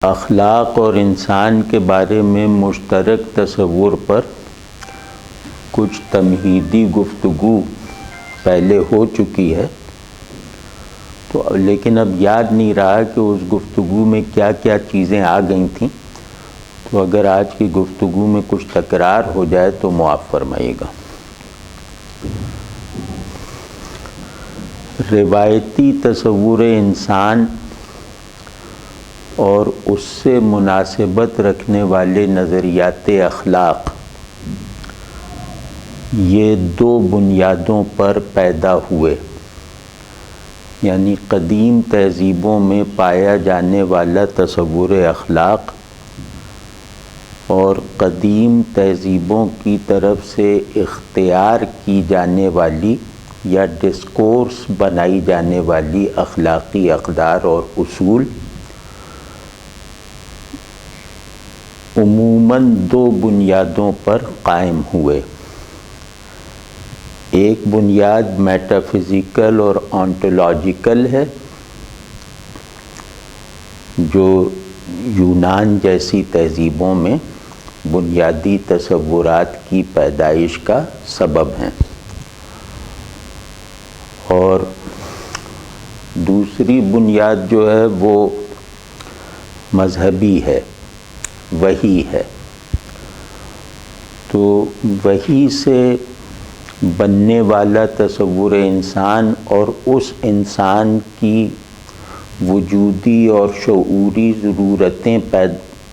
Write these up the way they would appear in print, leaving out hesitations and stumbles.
اخلاق اور انسان کے بارے میں مشترک تصور پر کچھ تمہیدی گفتگو پہلے ہو چکی ہے، تو لیکن اب یاد نہیں رہا کہ اس گفتگو میں کیا کیا چیزیں آ گئی تھیں، تو اگر آج کی گفتگو میں کچھ تکرار ہو جائے تو معاف فرمائیے گا۔ روایتی تصور انسان اور اس سے مناسبت رکھنے والے نظریات اخلاق، یہ دو بنیادوں پر پیدا ہوئے، یعنی قدیم تہذیبوں میں پایا جانے والا تصور اخلاق اور قدیم تہذیبوں کی طرف سے اختیار کی جانے والی یا ڈسکورس بنائی جانے والی اخلاقی اقدار اور اصول، عموماً دو بنیادوں پر قائم ہوئے۔ ایک بنیاد میٹافزیکل اور آنٹولوجیکل ہے، جو یونان جیسی تہذیبوں میں بنیادی تصورات کی پیدائش کا سبب ہیں، اور دوسری بنیاد جو ہے وہ مذہبی ہے، وحی ہے۔ تو وحی سے بننے والا تصور انسان اور اس انسان کی وجودی اور شعوری ضرورتیں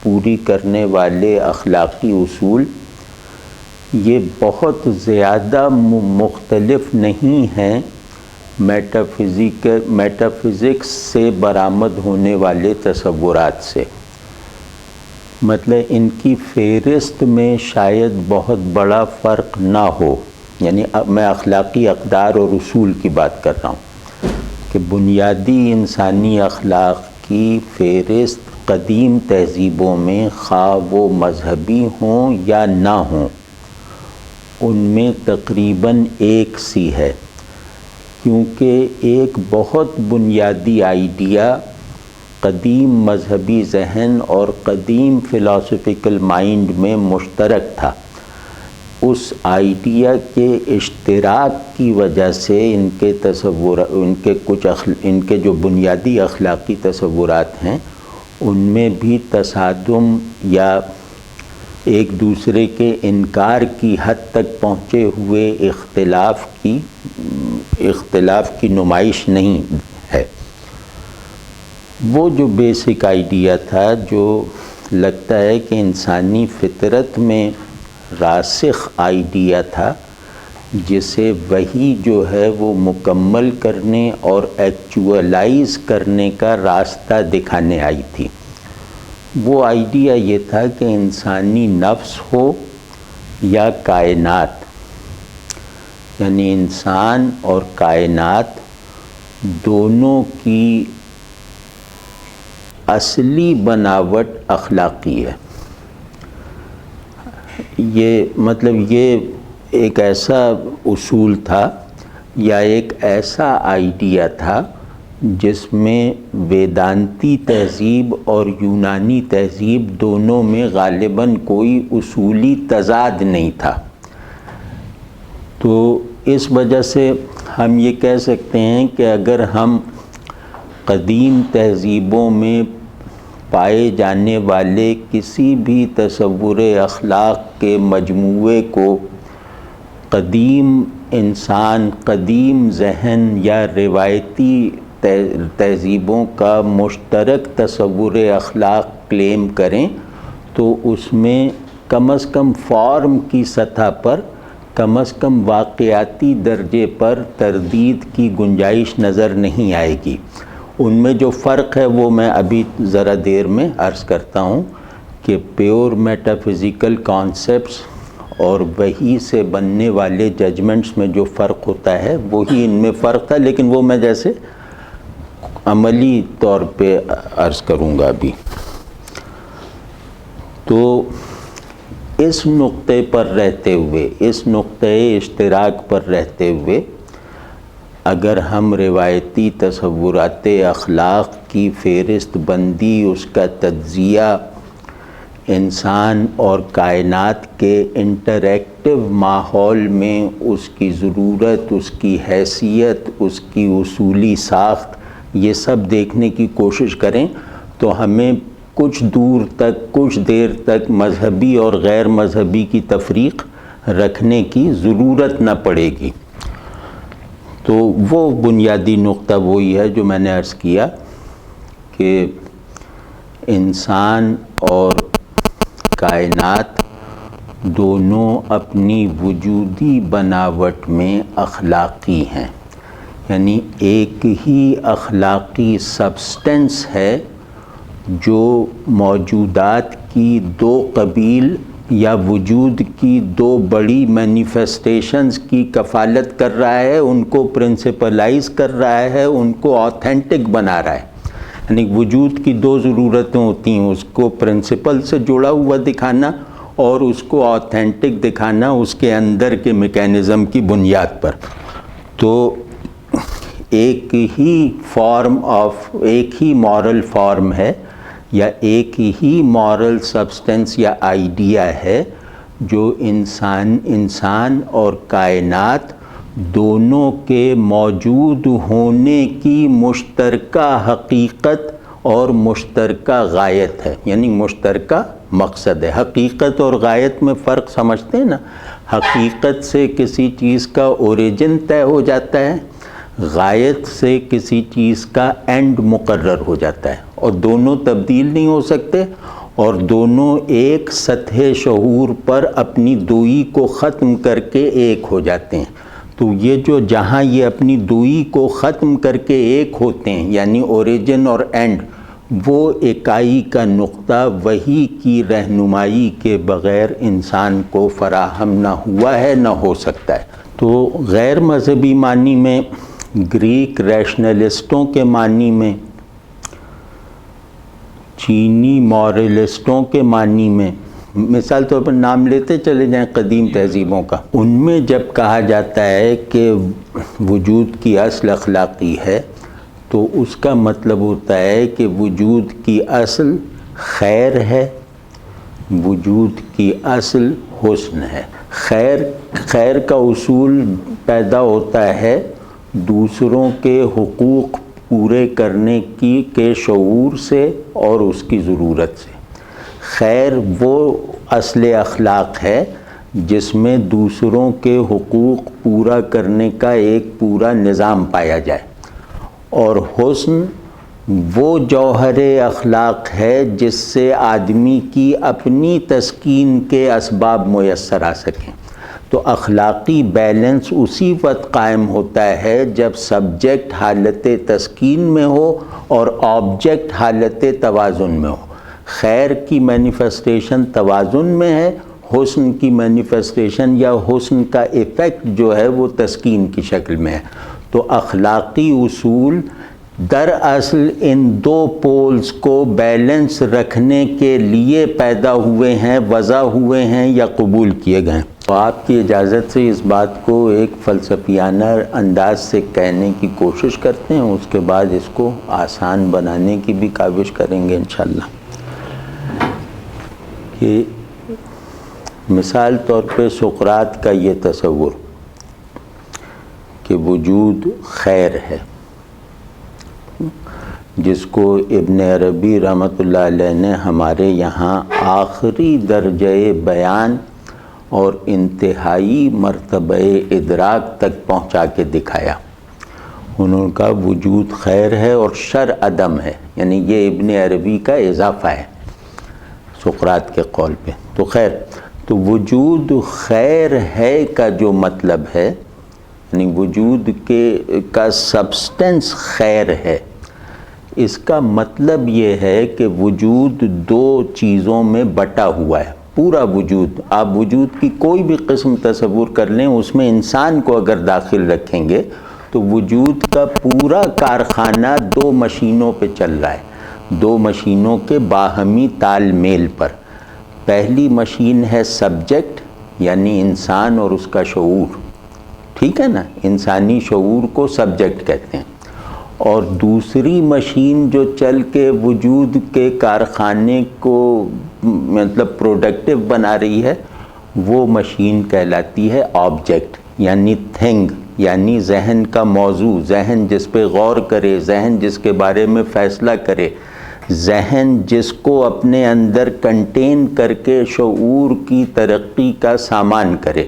پوری کرنے والے اخلاقی اصول، یہ بہت زیادہ مختلف نہیں ہیں میٹافزکس سے برآمد ہونے والے تصورات سے۔ مطلب ان کی فہرست میں شاید بہت بڑا فرق نہ ہو، یعنی میں اخلاقی اقدار اور اصول کی بات کر رہا ہوں کہ بنیادی انسانی اخلاق کی فہرست قدیم تہذیبوں میں خواہ وہ مذہبی ہوں یا نہ ہوں، ان میں تقریباً ایک سی ہے، کیونکہ ایک بہت بنیادی آئیڈیا قدیم مذہبی ذہن اور قدیم فلاسفیکل مائنڈ میں مشترک تھا۔ اس آئیڈیا کے اشتراک کی وجہ سے ان کے جو بنیادی اخلاقی تصورات ہیں ان میں بھی تصادم یا ایک دوسرے کے انکار کی حد تک پہنچے ہوئے اختلاف کی نمائش نہیں ہے۔ وہ جو بیسک آئیڈیا تھا، جو لگتا ہے کہ انسانی فطرت میں راسخ آئیڈیا تھا، جسے وحی جو ہے وہ مکمل کرنے اور ایکچولائز کرنے کا راستہ دکھانے آئی تھی، وہ آئیڈیا یہ تھا کہ انسانی نفس ہو یا کائنات، یعنی انسان اور کائنات دونوں کی اصلی بناوٹ اخلاقی ہے۔ یہ ایک ایسا اصول تھا یا ایک ایسا آئیڈیا تھا جس میں ویدانتی تہذیب اور یونانی تہذیب دونوں میں غالباً کوئی اصولی تضاد نہیں تھا۔ تو اس وجہ سے ہم یہ کہہ سکتے ہیں کہ اگر ہم قدیم تہذیبوں میں پائے جانے والے کسی بھی تصور اخلاق کے مجموعے کو قدیم انسان، قدیم ذہن یا روایتی تہذیبوں کا مشترک تصور اخلاق کلیم کریں، تو اس میں کم از کم فارم کی سطح پر، کم از کم واقعاتی درجے پر تردید کی گنجائش نظر نہیں آئے گی۔ ان میں جو فرق ہے وہ میں ابھی ذرا دیر میں عرض کرتا ہوں کہ پیور میٹافزیکل کانسیپٹس اور وحی سے بننے والے ججمنٹس میں جو فرق ہوتا ہے وہی ان میں فرق تھا، لیکن وہ میں جیسے عملی طور پہ عرض کروں گا ابھی۔ تو اس نقطے پر رہتے ہوئے، اس نقطۂ اشتراک پر رہتے ہوئے، اگر ہم روایتی تصورات اخلاق کی فہرست بندی، اس کا تجزیہ، انسان اور کائنات کے انٹریکٹیو ماحول میں اس کی ضرورت، اس کی حیثیت، اس کی اصولی ساخت، یہ سب دیکھنے کی کوشش کریں تو ہمیں کچھ دور تک، کچھ دیر تک مذہبی اور غیر مذہبی کی تفریق رکھنے کی ضرورت نہ پڑے گی۔ تو وہ بنیادی نقطہ وہی ہے جو میں نے عرض کیا کہ انسان اور کائنات دونوں اپنی وجودی بناوٹ میں اخلاقی ہیں، یعنی ایک ہی اخلاقی سبسٹنس ہے جو موجودات کی دو قبیل یا وجود کی دو بڑی مینیفیسٹیشنز کی کفالت کر رہا ہے، ان کو پرنسپلائز کر رہا ہے، ان کو آتھینٹک بنا رہا ہے۔ یعنی وجود کی دو ضرورتیں ہوتی ہیں، اس کو پرنسپل سے جڑا ہوا دکھانا اور اس کو آتھینٹک دکھانا اس کے اندر کے میکینزم کی بنیاد پر۔ تو ایک ہی مورل فارم ہے یا ایک ہی مورل سبسٹنس یا آئیڈیا ہے جو انسان اور کائنات دونوں کے موجود ہونے کی مشترکہ حقیقت اور مشترکہ غایت ہے، یعنی مشترکہ مقصد ہے۔ حقیقت اور غایت میں فرق سمجھتے ہیں نا؟ حقیقت سے کسی چیز کا اوریجن طے ہو جاتا ہے، غایت سے کسی چیز کا اینڈ مقرر ہو جاتا ہے، اور دونوں تبدیل نہیں ہو سکتے، اور دونوں ایک سطح شعور پر اپنی دوئی کو ختم کر کے ایک ہو جاتے ہیں۔ تو یہ جہاں یہ اپنی دوئی کو ختم کر کے ایک ہوتے ہیں، یعنی اوریجن اور اینڈ، وہ اکائی کا نقطہ وحی کی رہنمائی کے بغیر انسان کو فراہم نہ ہوا ہے، نہ ہو سکتا ہے۔ تو غیر مذہبی معنی میں، گریک ریشنلسٹوں کے معنی میں، چینی مورلسٹوں کے معنی میں، مثال طور پر نام لیتے چلے جائیں قدیم تہذیبوں کا، ان میں جب کہا جاتا ہے کہ وجود کی اصل اخلاقی ہے تو اس کا مطلب ہوتا ہے کہ وجود کی اصل خیر ہے، وجود کی اصل حسن ہے۔ خیر کا اصول پیدا ہوتا ہے دوسروں کے حقوق پورے کرنے کے شعور سے اور اس کی ضرورت سے۔ خیر وہ اصل اخلاق ہے جس میں دوسروں کے حقوق پورا کرنے کا ایک پورا نظام پایا جائے، اور حسن وہ جوہر اخلاق ہے جس سے آدمی کی اپنی تسکین کے اسباب میسر آ سکیں۔ تو اخلاقی بیلنس اسی وقت قائم ہوتا ہے جب سبجیکٹ حالت تسکین میں ہو اور آبجیکٹ حالت توازن میں ہو۔ خیر کی مینیفیسٹیشن توازن میں ہے، حسن کی مینیفیسٹیشن یا حسن کا ایفیکٹ جو ہے وہ تسکین کی شکل میں ہے۔ تو اخلاقی اصول دراصل ان دو پولز کو بیلنس رکھنے کے لیے پیدا ہوئے ہیں، وضع ہوئے ہیں یا قبول کیے گئے ہیں۔ تو آپ کی اجازت سے اس بات کو ایک فلسفیانہ انداز سے کہنے کی کوشش کرتے ہیں، اس کے بعد اس کو آسان بنانے کی بھی کاوش کریں گے انشاءاللہ۔ کہ مثال طور پہ سقراط کا یہ تصور کہ وجود خیر ہے، جس کو ابن عربی رحمۃ اللہ علیہ نے ہمارے یہاں آخری درجۂ بیان اور انتہائی مرتبہ ادراک تک پہنچا کے دکھایا۔ انہوں نے کہا وجود خیر ہے اور شر عدم ہے، یعنی یہ ابن عربی کا اضافہ ہے سقراط کے قول پہ۔ تو خیر، تو وجود خیر ہے کا جو مطلب ہے، یعنی وجود کا سبسٹنس خیر ہے، اس کا مطلب یہ ہے کہ وجود دو چیزوں میں بٹا ہوا ہے۔ پورا وجود، آپ وجود کی کوئی بھی قسم تصور کر لیں، اس میں انسان کو اگر داخل رکھیں گے تو وجود کا پورا کارخانہ دو مشینوں پہ چل رہا ہے، دو مشینوں کے باہمی تال میل پر۔ پہلی مشین ہے سبجیکٹ، یعنی انسان اور اس کا شعور، ٹھیک ہے نا؟ انسانی شعور کو سبجیکٹ کہتے ہیں، اور دوسری مشین جو چل کے وجود کے کارخانے کو مطلب پروڈکٹیو بنا رہی ہے، وہ مشین کہلاتی ہے آبجیکٹ، یعنی تھنگ، یعنی ذہن کا موضوع، ذہن جس پہ غور کرے، ذہن جس کے بارے میں فیصلہ کرے، ذہن جس کو اپنے اندر کنٹین کر کے شعور کی ترقی کا سامان کرے،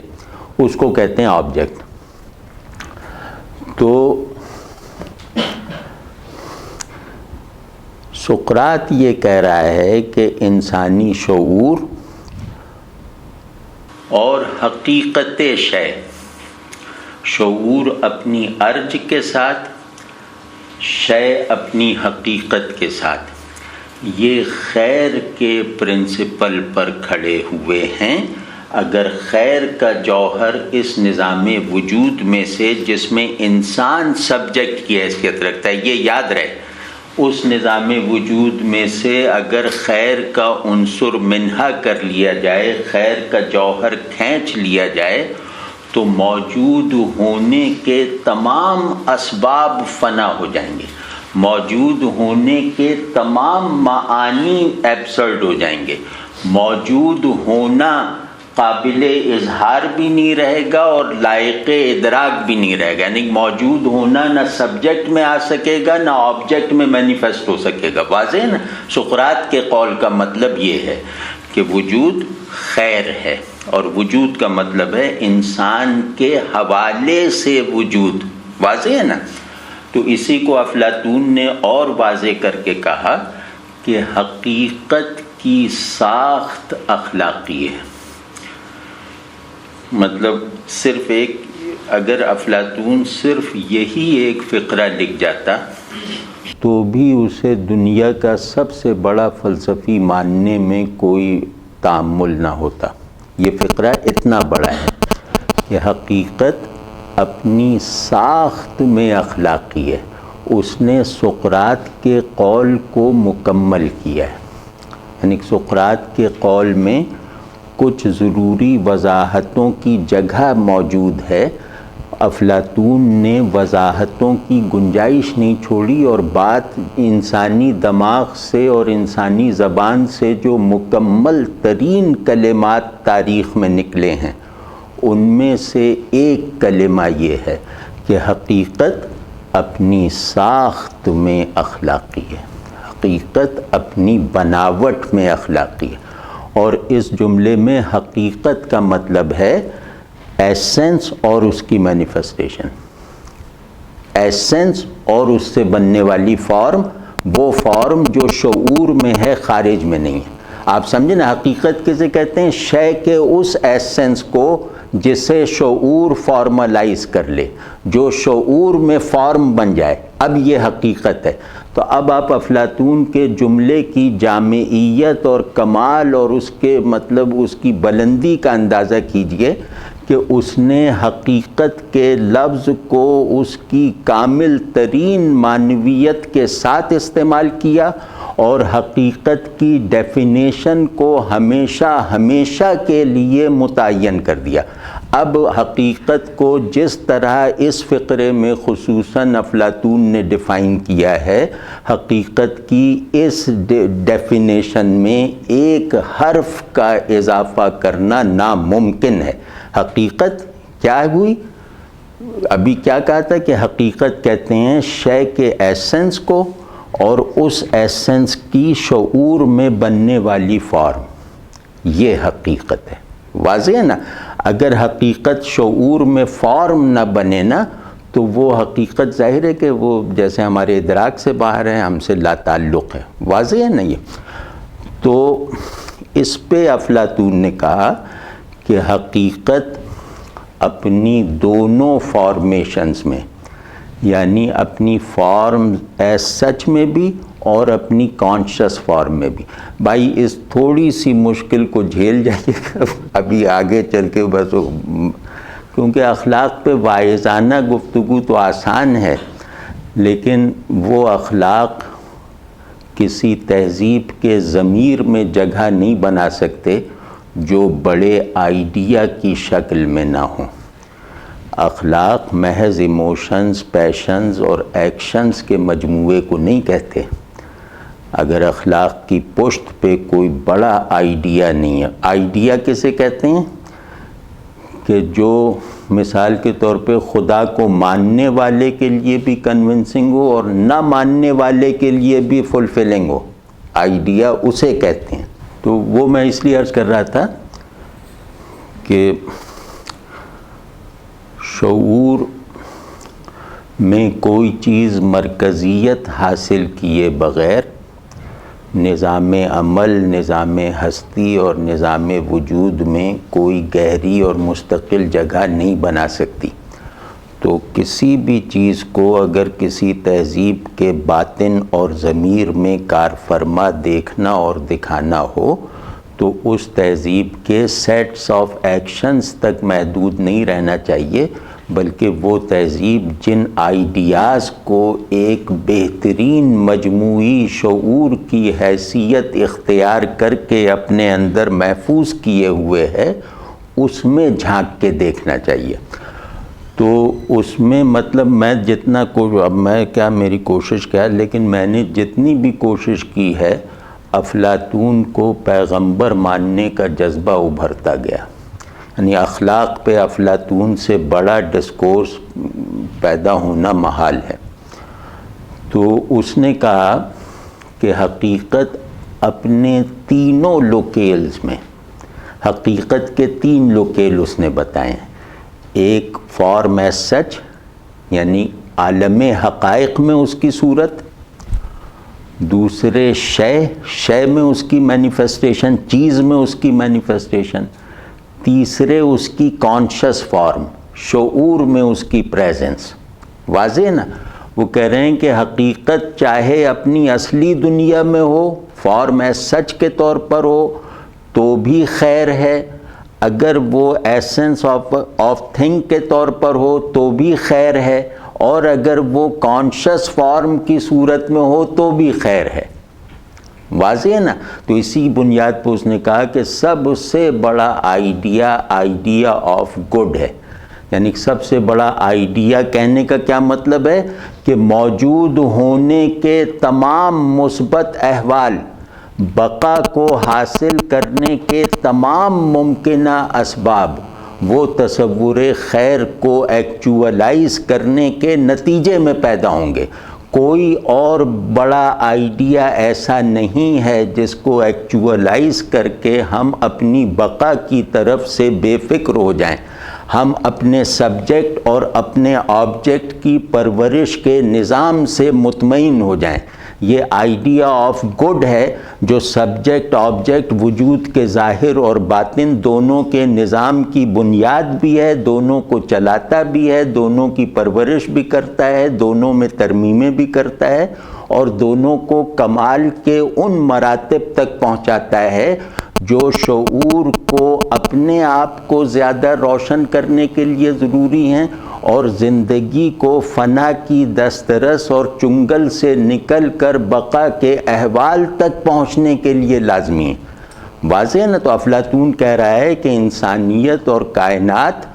اس کو کہتے ہیں آبجیکٹ۔ تو سقراط یہ کہہ رہا ہے کہ انسانی شعور اور حقیقت شے، شعور اپنی ارج کے ساتھ، شے اپنی حقیقت کے ساتھ، یہ خیر کے پرنسپل پر کھڑے ہوئے ہیں۔ اگر خیر کا جوہر اس نظام وجود میں سے جس میں انسان سبجیکٹ کی حیثیت رکھتا ہے، یہ یاد رہے، اس نظام وجود میں سے اگر خیر کا عنصر منہا کر لیا جائے، خیر کا جوہر کھینچ لیا جائے، تو موجود ہونے کے تمام اسباب فنا ہو جائیں گے، موجود ہونے کے تمام معانی ایبسرڈ ہو جائیں گے، موجود ہونا قابل اظہار بھی نہیں رہے گا اور لائق ادراک بھی نہیں رہے گا، یعنی موجود ہونا نہ سبجیکٹ میں آ سکے گا نہ آبجیکٹ میں مینیفیسٹ ہو سکے گا۔ واضح ہے نا؟ سقراط کے قول کا مطلب یہ ہے کہ وجود خیر ہے، اور وجود کا مطلب ہے انسان کے حوالے سے وجود۔ واضح ہے نا؟ تو اسی کو افلاطون نے اور واضح کر کے کہا کہ حقیقت کی ساخت اخلاقی ہے۔ مطلب صرف ایک، اگر افلاطون صرف یہی ایک فقرہ لکھ جاتا تو بھی اسے دنیا کا سب سے بڑا فلسفی ماننے میں کوئی تعامل نہ ہوتا۔ یہ فقرہ اتنا بڑا ہے کہ حقیقت اپنی ساخت میں اخلاقی ہے، اس نے سقراط کے قول کو مکمل کیا ہے۔ یعنی سقراط کے قول میں کچھ ضروری وضاحتوں کی جگہ موجود ہے، افلاطون نے وضاحتوں کی گنجائش نہیں چھوڑی، اور بات انسانی دماغ سے اور انسانی زبان سے جو مکمل ترین کلمات تاریخ میں نکلے ہیں ان میں سے ایک کلمہ یہ ہے کہ حقیقت اپنی ساخت میں اخلاقی ہے، حقیقت اپنی بناوٹ میں اخلاقی ہے۔ اور اس جملے میں حقیقت کا مطلب ہے ایسنس اور اس کی مینیفیسٹیشن، ایسنس اور اس سے بننے والی فارم، وہ فارم جو شعور میں ہے، خارج میں نہیں ہے۔ آپ سمجھیں نا، حقیقت کسے کہتے ہیں؟ شے کے اس ایسنس کو جسے شعور فارملائز کر لے، جو شعور میں فارم بن جائے، اب یہ حقیقت ہے۔ تو اب آپ افلاطون کے جملے کی جامعیت اور کمال اور اس کے مطلب اس کی بلندی کا اندازہ کیجئے کہ اس نے حقیقت کے لفظ کو اس کی کامل ترین معنویت کے ساتھ استعمال کیا، اور حقیقت کی ڈیفینیشن کو ہمیشہ ہمیشہ کے لیے متعین کر دیا۔ اب حقیقت کو جس طرح اس فقرے میں خصوصاً افلاطون نے ڈیفائن کیا ہے، حقیقت کی اس ڈیفینیشن میں ایک حرف کا اضافہ کرنا ناممکن ہے۔ حقیقت کیا ہوئی؟ ابھی کیا کہا تھا کہ حقیقت کہتے ہیں شے کے ایسنس کو اور اس ایسنس کی شعور میں بننے والی فارم، یہ حقیقت ہے۔ واضح ہے نا؟ اگر حقیقت شعور میں فارم نہ بنے نا تو وہ حقیقت ظاہر ہے کہ وہ جیسے ہمارے ادراک سے باہر ہے، ہم سے لا تعلق ہے۔ واضح ہے نا یہ؟ تو اس پہ افلاطون نے کہا کہ حقیقت اپنی دونوں فارمیشنز میں، یعنی اپنی فارم ایز سچ میں بھی اور اپنی کانشس فارم میں بھی۔ بھائی اس تھوڑی سی مشکل کو جھیل جائیے گا ابھی آگے چل کے، بس کیونکہ اخلاق پہ واعظانہ گفتگو تو آسان ہے، لیکن وہ اخلاق کسی تہذیب کے ضمیر میں جگہ نہیں بنا سکتے جو بڑے آئیڈیا کی شکل میں نہ ہوں۔ اخلاق محض ایموشنز، پیشنز اور ایکشنز کے مجموعے کو نہیں کہتے۔ اگر اخلاق کی پشت پہ کوئی بڑا آئیڈیا نہیں ہے، آئیڈیا کسے کہتے ہیں کہ جو مثال کے طور پہ خدا کو ماننے والے کے لیے بھی کنونسنگ ہو اور نہ ماننے والے کے لیے بھی فلفلنگ ہو، آئیڈیا اسے کہتے ہیں۔ تو وہ میں اس لیے عرض کر رہا تھا کہ شعور میں کوئی چیز مرکزیت حاصل کیے بغیر نظام عمل، نظام ہستی اور نظام وجود میں کوئی گہری اور مستقل جگہ نہیں بنا سکتی۔ تو کسی بھی چیز کو اگر کسی تہذیب کے باطن اور ضمیر میں کار فرما دیکھنا اور دکھانا ہو تو اس تہذیب کے سیٹس آف ایکشنز تک محدود نہیں رہنا چاہیے، بلکہ وہ تہذیب جن آئیڈیاز کو ایک بہترین مجموعی شعور کی حیثیت اختیار کر کے اپنے اندر محفوظ کیے ہوئے ہے، اس میں جھانک کے دیکھنا چاہیے۔ تو اس میں مطلب میں جتنا اب میں کیا میری کوشش کیا، لیکن میں نے جتنی بھی کوشش کی ہے افلاطون کو پیغمبر ماننے کا جذبہ ابھرتا گیا، یعنی اخلاق پہ افلاطون سے بڑا ڈسکورس پیدا ہونا محال ہے۔ تو اس نے کہا کہ حقیقت اپنے تینوں لوکیلز میں، حقیقت کے 3 لوکیل اس نے بتائے ہیں۔ ایک فارم ایز سچ، یعنی عالم حقائق میں اس کی صورت، دوسرے شے میں اس کی مینیفیسٹیشن، چیز میں اس کی مینیفیسٹیشن، تیسرے اس کی کانشس فارم، شعور میں اس کی پریزنس۔ واضح ہے نا؟ وہ کہہ رہے ہیں کہ حقیقت چاہے اپنی اصلی دنیا میں ہو، فارم ایز سچ کے طور پر ہو تو بھی خیر ہے، اگر وہ ایسنس آف تھنگ کے طور پر ہو تو بھی خیر ہے، اور اگر وہ کانشس فارم کی صورت میں ہو تو بھی خیر ہے۔ واضح ہے نا؟ تو اسی بنیاد پہ اس نے کہا کہ سب سے بڑا آئیڈیا آف گڈ ہے، یعنی سب سے بڑا آئیڈیا کہنے کا کیا مطلب ہے کہ موجود ہونے کے تمام مثبت احوال، بقا کو حاصل کرنے کے تمام ممکنہ اسباب، وہ تصور خیر کو ایکچولائز کرنے کے نتیجے میں پیدا ہوں گے۔ کوئی اور بڑا آئیڈیا ایسا نہیں ہے جس کو ایکچولائز کر کے ہم اپنی بقا کی طرف سے بے فکر ہو جائیں، ہم اپنے سبجیکٹ اور اپنے آبجیکٹ کی پرورش کے نظام سے مطمئن ہو جائیں۔ یہ آئیڈیا آف گڈ ہے جو سبجیکٹ آبجیکٹ وجود کے ظاہر اور باطن دونوں کے نظام کی بنیاد بھی ہے، دونوں کو چلاتا بھی ہے، دونوں کی پرورش بھی کرتا ہے، دونوں میں ترمیمیں بھی کرتا ہے، اور دونوں کو کمال کے ان مراتب تک پہنچاتا ہے جو شعور کو اپنے آپ کو زیادہ روشن کرنے کے لیے ضروری ہیں اور زندگی کو فنا کی دسترس اور چنگل سے نکل کر بقا کے احوال تک پہنچنے کے لیے لازمی ہیں۔ واضح ہے نا؟ تو افلاطون کہہ رہا ہے کہ انسانیت اور کائنات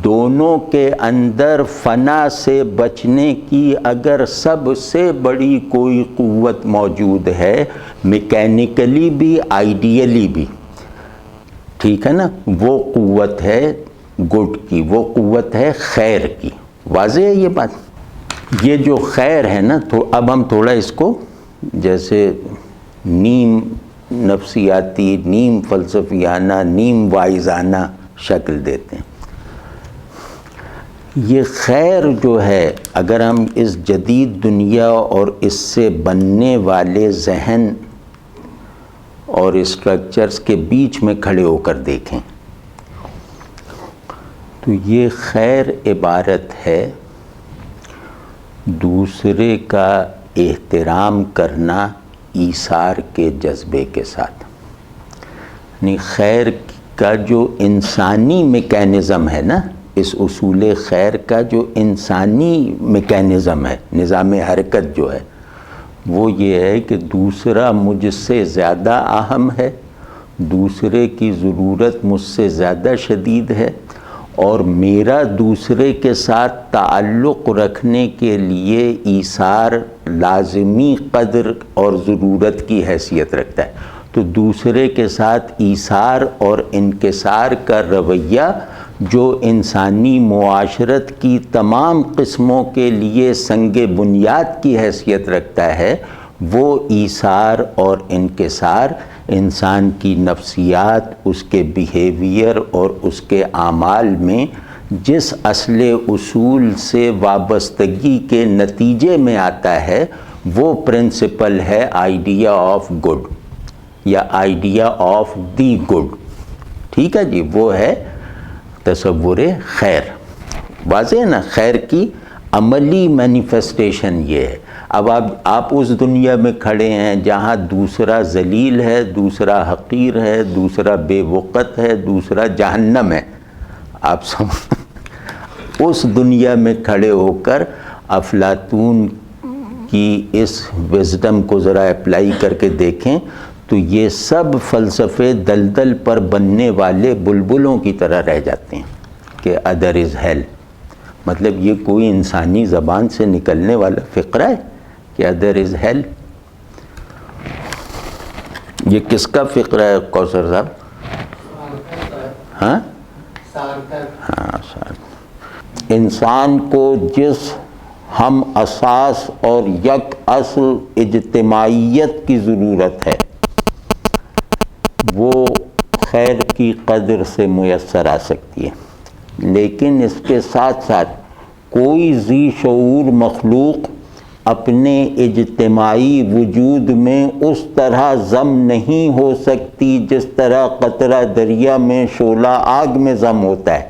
دونوں کے اندر فنا سے بچنے کی اگر سب سے بڑی کوئی قوت موجود ہے، میکینیکلی بھی آئیڈیلی بھی، ٹھیک ہے نا، وہ قوت ہے گڈ کی، وہ قوت ہے خیر کی۔ واضح ہے یہ بات؟ یہ جو خیر ہے نا، تو اب ہم تھوڑا اس کو جیسے نیم نفسیاتی، نیم فلسفیانہ، نیم وائزانہ شکل دیتے ہیں۔ یہ خیر جو ہے، اگر ہم اس جدید دنیا اور اس سے بننے والے ذہن اور اسٹرکچرز کے بیچ میں کھڑے ہو کر دیکھیں تو یہ خیر عبارت ہے دوسرے کا احترام کرنا ایثار کے جذبے کے ساتھ۔ یعنی خیر کا جو انسانی میکینزم ہے نا، اس اصول خیر کا جو انسانی میکینزم ہے، نظام حرکت جو ہے، وہ یہ ہے کہ دوسرا مجھ سے زیادہ اہم ہے، دوسرے کی ضرورت مجھ سے زیادہ شدید ہے، اور میرا دوسرے کے ساتھ تعلق رکھنے کے لیے ایثار لازمی قدر اور ضرورت کی حیثیت رکھتا ہے. تو دوسرے کے ساتھ ایثار اور انکسار کا رویہ جو انسانی معاشرت کی تمام قسموں کے لیے سنگ بنیاد کی حیثیت رکھتا ہے، وہ ایثار اور انکسار انسان کی نفسیات، اس کے بیہیویئر اور اس کے اعمال میں جس اصل اصول سے وابستگی کے نتیجے میں آتا ہے، وہ پرنسپل ہے آئیڈیا آف گڈ یا آئیڈیا آف دی گڈ. ٹھیک ہے جی، وہ ہے تصور خیر. واضح ہے نا؟ خیر کی عملی مینیفیسٹیشن یہ ہے. اب آپ اس دنیا میں کھڑے ہیں جہاں دوسرا ذلیل ہے، دوسرا حقیر ہے، دوسرا بے وقت ہے، دوسرا جہنم ہے. آپ اس دنیا میں کھڑے ہو کر افلاطون کی اس وزڈم کو ذرا اپلائی کر کے دیکھیں تو یہ سب فلسفے دلدل پر بننے والے بلبلوں کی طرح رہ جاتے ہیں کہ ادر از ہیل. مطلب یہ کوئی انسانی زبان سے نکلنے والا فقرہ ہے کہ ادر از ہیل؟ یہ کس کا فقرہ ہے کوثر صاحب؟ ہاں ہاں. انسان کو جس ہم اساس اور یک اصل اجتماعیت کی ضرورت ہے وہ خیر کی قدر سے میسر آ سکتی ہے، لیکن اس کے ساتھ ساتھ کوئی ذی شعور مخلوق اپنے اجتماعی وجود میں اس طرح ضم نہیں ہو سکتی جس طرح قطرہ دریا میں شعلہ آگ میں ضم ہوتا ہے.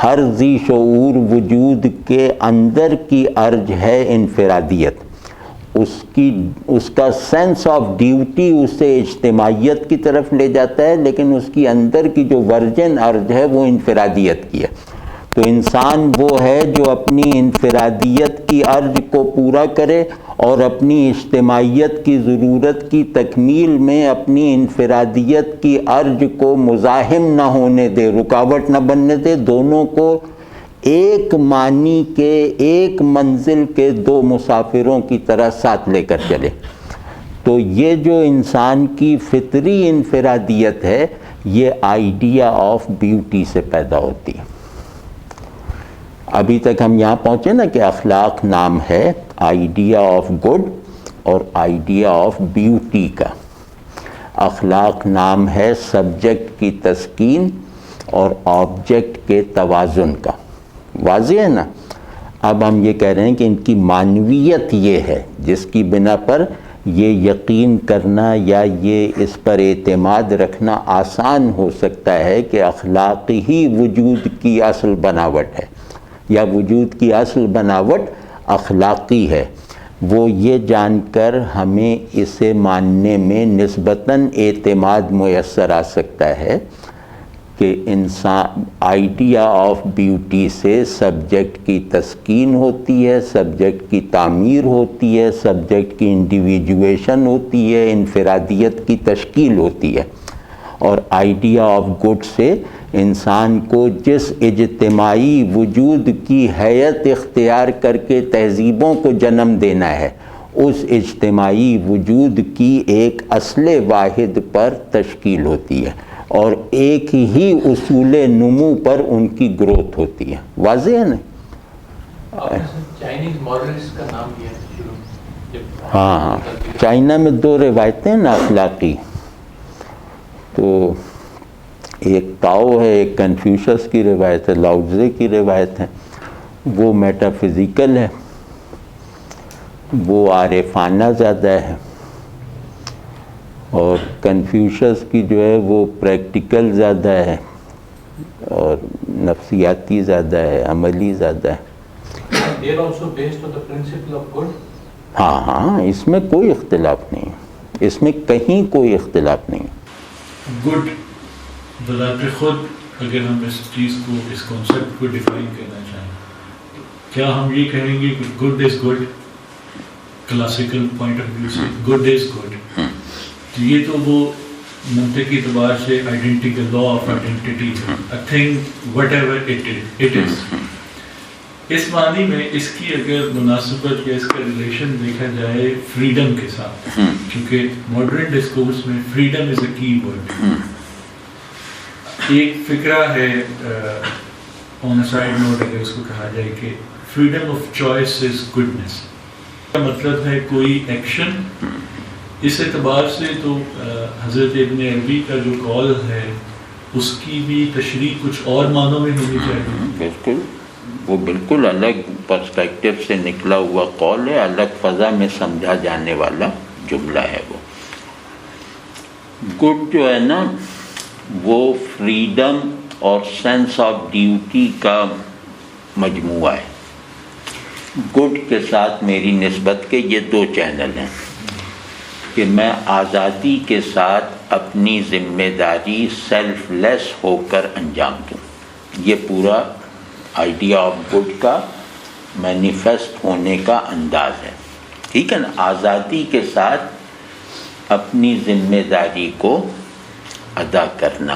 ہر ذی شعور وجود کے اندر کی ارج ہے انفرادیت. اس کا سینس آف ڈیوٹی اسے اجتماعیت کی طرف لے جاتا ہے، لیکن اس کی اندر کی جو ورجن ارج ہے وہ انفرادیت کی ہے. تو انسان وہ ہے جو اپنی انفرادیت کی ارج کو پورا کرے اور اپنی اجتماعیت کی ضرورت کی تکمیل میں اپنی انفرادیت کی ارج کو مزاحم نہ ہونے دے، رکاوٹ نہ بننے دے. دونوں کو ایک معنی کے، ایک منزل کے دو مسافروں کی طرح ساتھ لے کر چلے. تو یہ جو انسان کی فطری انفرادیت ہے یہ آئیڈیا آف بیوٹی سے پیدا ہوتی ہے. ابھی تک ہم یہاں پہنچے نا کہ اخلاق نام ہے آئیڈیا آف گڈ اور آئیڈیا آف بیوٹی کا. اخلاق نام ہے سبجیکٹ کی تسکین اور آبجیکٹ کے توازن کا. واضح ہے نا؟ اب ہم یہ کہہ رہے ہیں کہ ان کی معنویت یہ ہے جس کی بنا پر یہ یقین کرنا یا یہ اس پر اعتماد رکھنا آسان ہو سکتا ہے کہ اخلاق ہی وجود کی اصل بناوٹ ہے یا وجود کی اصل بناوٹ اخلاقی ہے. وہ یہ جان کر ہمیں اسے ماننے میں نسبتاً اعتماد میسر آ سکتا ہے کہ انسان آئیڈیا آف بیوٹی سے سبجیکٹ کی تسکین ہوتی ہے، سبجیکٹ کی تعمیر ہوتی ہے، سبجیکٹ کی انڈیویجویشن ہوتی ہے، انفرادیت کی تشکیل ہوتی ہے. اور آئیڈیا آف گڈ سے انسان کو جس اجتماعی وجود کی حیت اختیار کر کے تہذیبوں کو جنم دینا ہے اس اجتماعی وجود کی ایک اصل واحد پر تشکیل ہوتی ہے اور ایک ہی اصول نمو پر ان کی گروتھ ہوتی ہے. واضح ہے نا؟ چائنیز ماڈلسٹ کا نام لیا ہے. ہاں، چائنا میں دو روایتیں نا اخلاقی. تو ایک تاؤ ہے، ایک کنفیوشس کی روایت ہے، لاؤزے کی روایت ہے. وہ میٹا فزیکل ہے، وہ عارفانہ زیادہ ہے، اور کنفیوشس کی جو ہے وہ پریکٹیکل زیادہ ہے اور نفسیاتی زیادہ ہے، عملی زیادہ ہے. They are also based on the principle of good. ہاں، اس میں کوئی اختلاف نہیں، اس میں کہیں کوئی اختلاف نہیں. گڈ بذات خود اگر ہم اس چیز کو، اس کانسیپٹ کو ڈیفائن کرنا چاہیں، کیا ہم یہ کہیں گے کہ good is good classical point of view سے گڈ از گڈ؟ تو یہ تو وہ منطقی اعتبار سے آئیڈینٹی کا لا آف آئیڈینٹی ہے, a thing whatever it is. اس معنی میں اس کی اگر مناسبت یا اس کا ریلیشن دیکھا جائے فریڈم کے ساتھ, کیونکہ ماڈرن ڈسکورس میں فریڈم از اے کی ورڈ. ایک فکرہ ہے آن اے سائڈ نوٹ اگر اس کو کہا جائے کہ freedom of choice is goodness. کا مطلب ہے کوئی ایکشن. اس اعتبار سے تو حضرت ابن عربی کا جو قول ہے اس کی بھی تشریح کچھ اور معنوں میں ہونی چاہیے. بالکل, وہ بالکل الگ پرسپیکٹو سے نکلا ہوا قول ہے, الگ فضا میں سمجھا جانے والا جملہ ہے. وہ گڈ جو ہے نا وہ فریڈم اور سینس آف ڈیوٹی کا مجموعہ ہے. گڈ کے ساتھ میری نسبت کے یہ دو چینل ہیں کہ میں آزادی کے ساتھ اپنی ذمہ داری سیلف لیس ہو کر انجام دوں. یہ پورا آئیڈیا آف گڈ کا مینیفیسٹ ہونے کا انداز ہے. ٹھیک ہے نا, آزادی کے ساتھ اپنی ذمہ داری کو ادا کرنا.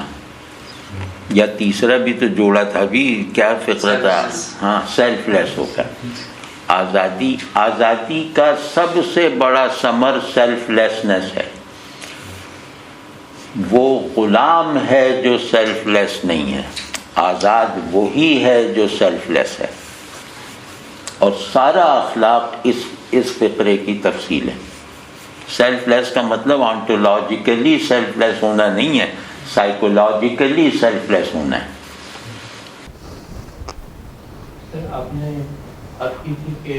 یا تیسرا بھی تو جوڑا تھا, بھی کیا فکر تھا, ہاں, سیلف لیس ہو کر. آزادی کا سب سے بڑا ثمر سیلف لیسنس ہے. وہ غلام ہے جو سیلف لیس نہیں ہے, آزاد وہی ہے جو سیلف لیس ہے. اور سارا اخلاق اس فقرے کی تفصیل ہے. سیلف لیس کا مطلب آنٹولوجیکلی سیلف لیس ہونا نہیں ہے, سائیکولوجیکلی سیلف لیس ہونا ہے. سر آپ نے بات کی تھی کہ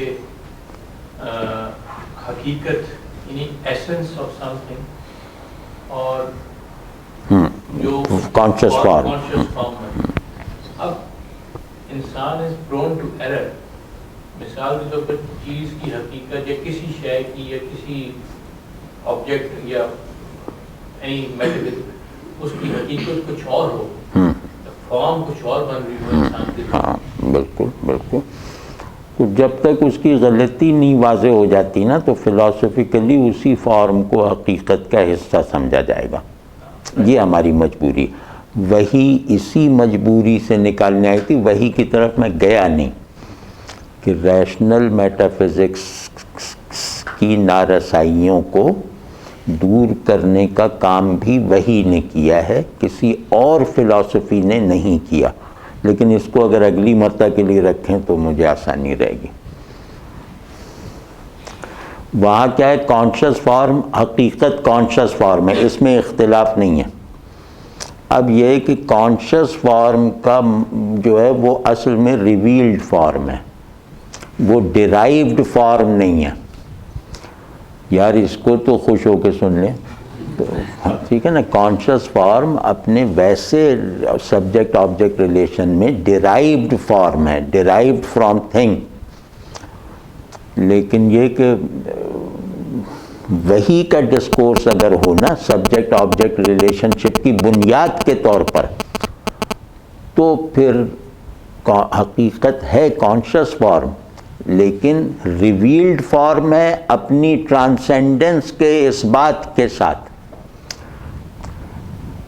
حقیقت یعنی ایسنس آف سم تھنگ اور جو کانشیس فارم. ہے. اب انسان از پرون ٹو ایرر. مثال کے طور پر چیز کی حقیقت یا کسی شے کی یا کسی آبجیکٹ یا اینی میٹر اس کی حقیقت کچھ اور ہو, فارم کچھ اور بن رہی ہو انسان کے. ہاں بالکل بالکل. تو جب تک اس کی غلطی نہیں واضح ہو جاتی نا تو فلاسفیکلی اسی فارم کو حقیقت کا حصہ سمجھا جائے گا. یہ ہماری مجبوری. وہی اسی مجبوری سے نکالنے آئی تھی. وہی کی طرف میں گیا نہیں کہ ریشنل میٹافزکس کی نارسائیوں کو دور کرنے کا کام بھی وہی نے کیا ہے, کسی اور فلاسفی نے نہیں کیا. لیکن اس کو اگر اگلی مرتبہ کے لیے رکھیں تو مجھے آسانی رہے گی. وہاں کیا ہے, کانشیس فارم, حقیقت کانشیس فارم ہے, اس میں اختلاف نہیں ہے. اب یہ ہے کہ کانشیس فارم کا جو ہے وہ اصل میں ریویلڈ فارم ہے, وہ ڈیرائیوڈ فارم نہیں ہے. یار اس کو تو خوش ہو کے سن لیں تو ٹھیک ہے نا. کانشیس فارم اپنے ویسے سبجیکٹ آبجیکٹ ریلیشن میں ڈیرائیوڈ فارم ہے, ڈیرائیوڈ فرام تھنگ. لیکن یہ کہ وہی کا ڈسکورس اگر ہو نا سبجیکٹ آبجیکٹ ریلیشن شپ کی بنیاد کے طور پر, تو پھر حقیقت ہے کانشیس فارم, لیکن ریویلڈ فارم ہے اپنی ٹرانسینڈنس کے اس بات کے ساتھ.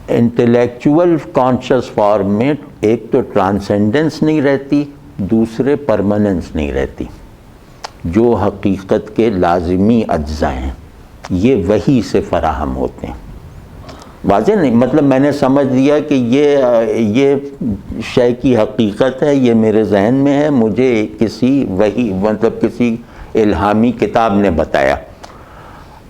انٹلیکچول کانشیس فارم میں ایک تو ٹرانسینڈنس نہیں رہتی, دوسرے پرماننس نہیں رہتی, جو حقیقت کے لازمی اجزاء ہیں یہ وہی سے فراہم ہوتے ہیں. واضح نہیں, مطلب میں نے سمجھ لیا کہ یہ شے کی حقیقت ہے, یہ میرے ذہن میں ہے, مجھے کسی وہی مطلب کسی الہامی کتاب نے بتایا.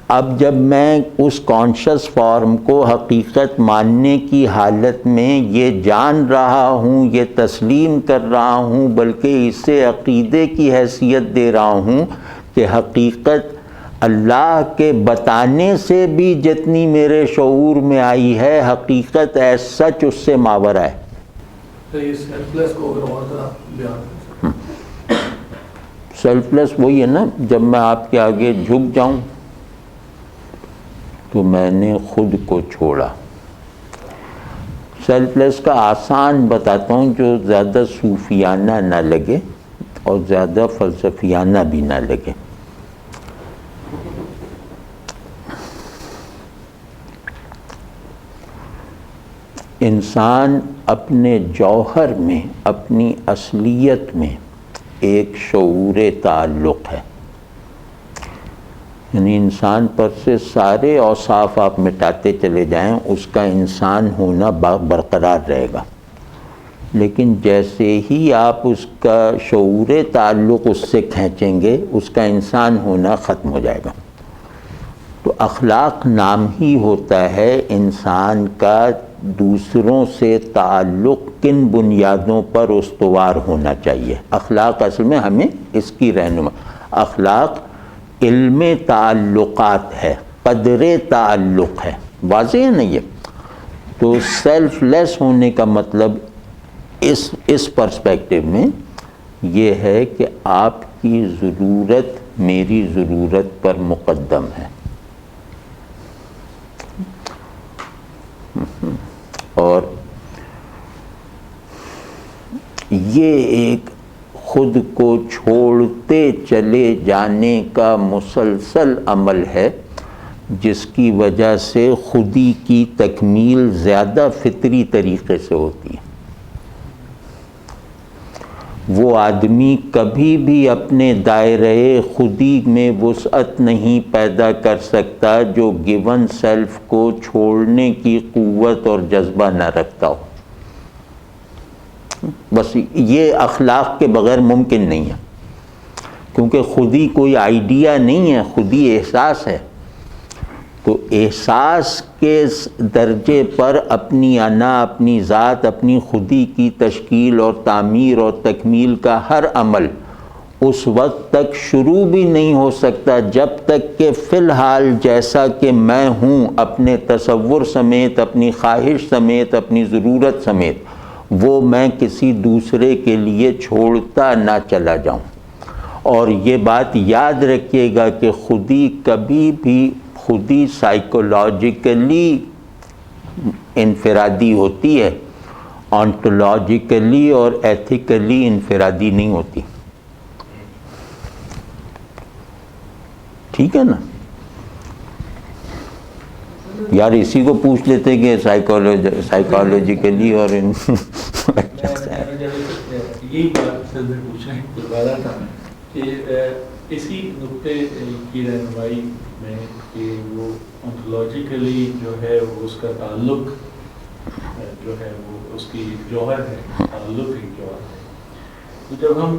اب جب میں اس کانشیس فارم کو حقیقت ماننے کی حالت میں یہ جان رہا ہوں, یہ تسلیم کر رہا ہوں, بلکہ اسے عقیدے کی حیثیت دے رہا ہوں کہ حقیقت اللہ کے بتانے سے بھی جتنی میرے شعور میں آئی ہے, حقیقت ایز سچ اس سے ماورا ہے. سیلف لیس وہی ہے نا, جب میں آپ کے آگے جھک جاؤں تو میں نے خود کو چھوڑا. سیلف لیس کا آسان بتاتا ہوں جو زیادہ صوفیانہ نہ لگے اور زیادہ فلسفیانہ بھی نہ لگے. انسان اپنے جوہر میں، اپنی اصلیت میں ایک شعور تعلق ہے، یعنی انسان پر سے سارے اوصاف آپ مٹاتے چلے جائیں، اس کا انسان ہونا برقرار رہے گا، لیکن جیسے ہی آپ اس کا شعور تعلق اس سے کھینچیں گے، اس کا انسان ہونا ختم ہو جائے گا۔ تو اخلاق نام ہی ہوتا ہے انسان کا دوسروں سے تعلق کن بنیادوں پر استوار ہونا چاہیے۔ اخلاق اصل میں ہمیں اس کی رہنما، اخلاق علم تعلقات ہے، قدر تعلق ہے، واضح ہے نا یہ؟ تو سیلف لیس ہونے کا مطلب اس پرسپیکٹو میں یہ ہے کہ آپ کی ضرورت میری ضرورت پر مقدم ہے، اور یہ ایک خود کو چھوڑتے چلے جانے کا مسلسل عمل ہے، جس کی وجہ سے خودی کی تکمیل زیادہ فطری طریقے سے ہوتی ہے۔ وہ آدمی کبھی بھی اپنے دائرۂ خودی میں وسعت نہیں پیدا کر سکتا جو گیون سیلف کو چھوڑنے کی قوت اور جذبہ نہ رکھتا ہو۔ بس یہ اخلاق کے بغیر ممکن نہیں ہے، کیونکہ خودی کوئی آئیڈیا نہیں ہے، خودی احساس ہے۔ تو احساس کے درجے پر اپنی انا، اپنی ذات، اپنی خودی کی تشکیل اور تعمیر اور تکمیل کا ہر عمل اس وقت تک شروع بھی نہیں ہو سکتا جب تک کہ فی الحال جیسا کہ میں ہوں، اپنے تصور سمیت، اپنی خواہش سمیت، اپنی ضرورت سمیت، وہ میں کسی دوسرے کے لیے چھوڑتا نہ چلا جاؤں۔ اور یہ بات یاد رکھیے گا کہ خودی کبھی بھی خودی سائیکولوجیکلی انفرادی ہوتی ہے، آنٹولوجیکلی اور ایتھیکلی انفرادی نہیں ہوتی۔ ٹھیک ہے نا؟ یار اسی کو پوچھ لیتے کہ سائیکولوجیکلی اور یہی بات سر میں پوچھنا والا تھا کہ اسی نقطے کی رہنمائی میں کہ وہ انٹولوجیکلی جو ہے وہ اس کا تعلق جو ہے وہ اس کی جوہر ہے، تعلق ایک جوہر ہے۔ تو جب ہم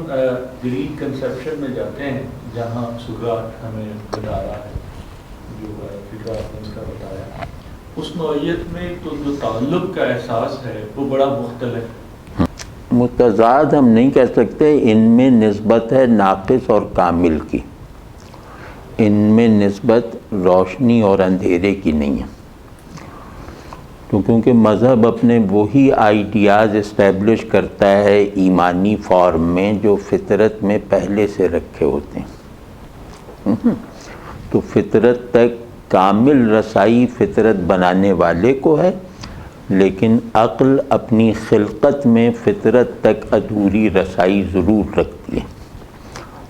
گریک کنسیپشن میں جاتے ہیں جہاں سقراط ہمیں بتا رہا ہے، جو فکرہ آپ نے اس کا بتایا، اس نوعیت میں تو جو تعلق کا احساس ہے وہ بڑا مختلف ہے۔ متضاد ہم نہیں کہہ سکتے، ان میں نسبت ہے ناقص اور کامل کی، ان میں نسبت روشنی اور اندھیرے کی نہیں ہے۔ تو کیونکہ مذہب اپنے وہی آئیڈیاز اسٹیبلش کرتا ہے ایمانی فارم میں جو فطرت میں پہلے سے رکھے ہوتے ہیں۔ تو فطرت تک کامل رسائی فطرت بنانے والے کو ہے، لیکن عقل اپنی خلقت میں فطرت تک ادھوری رسائی ضرور رکھتی ہے۔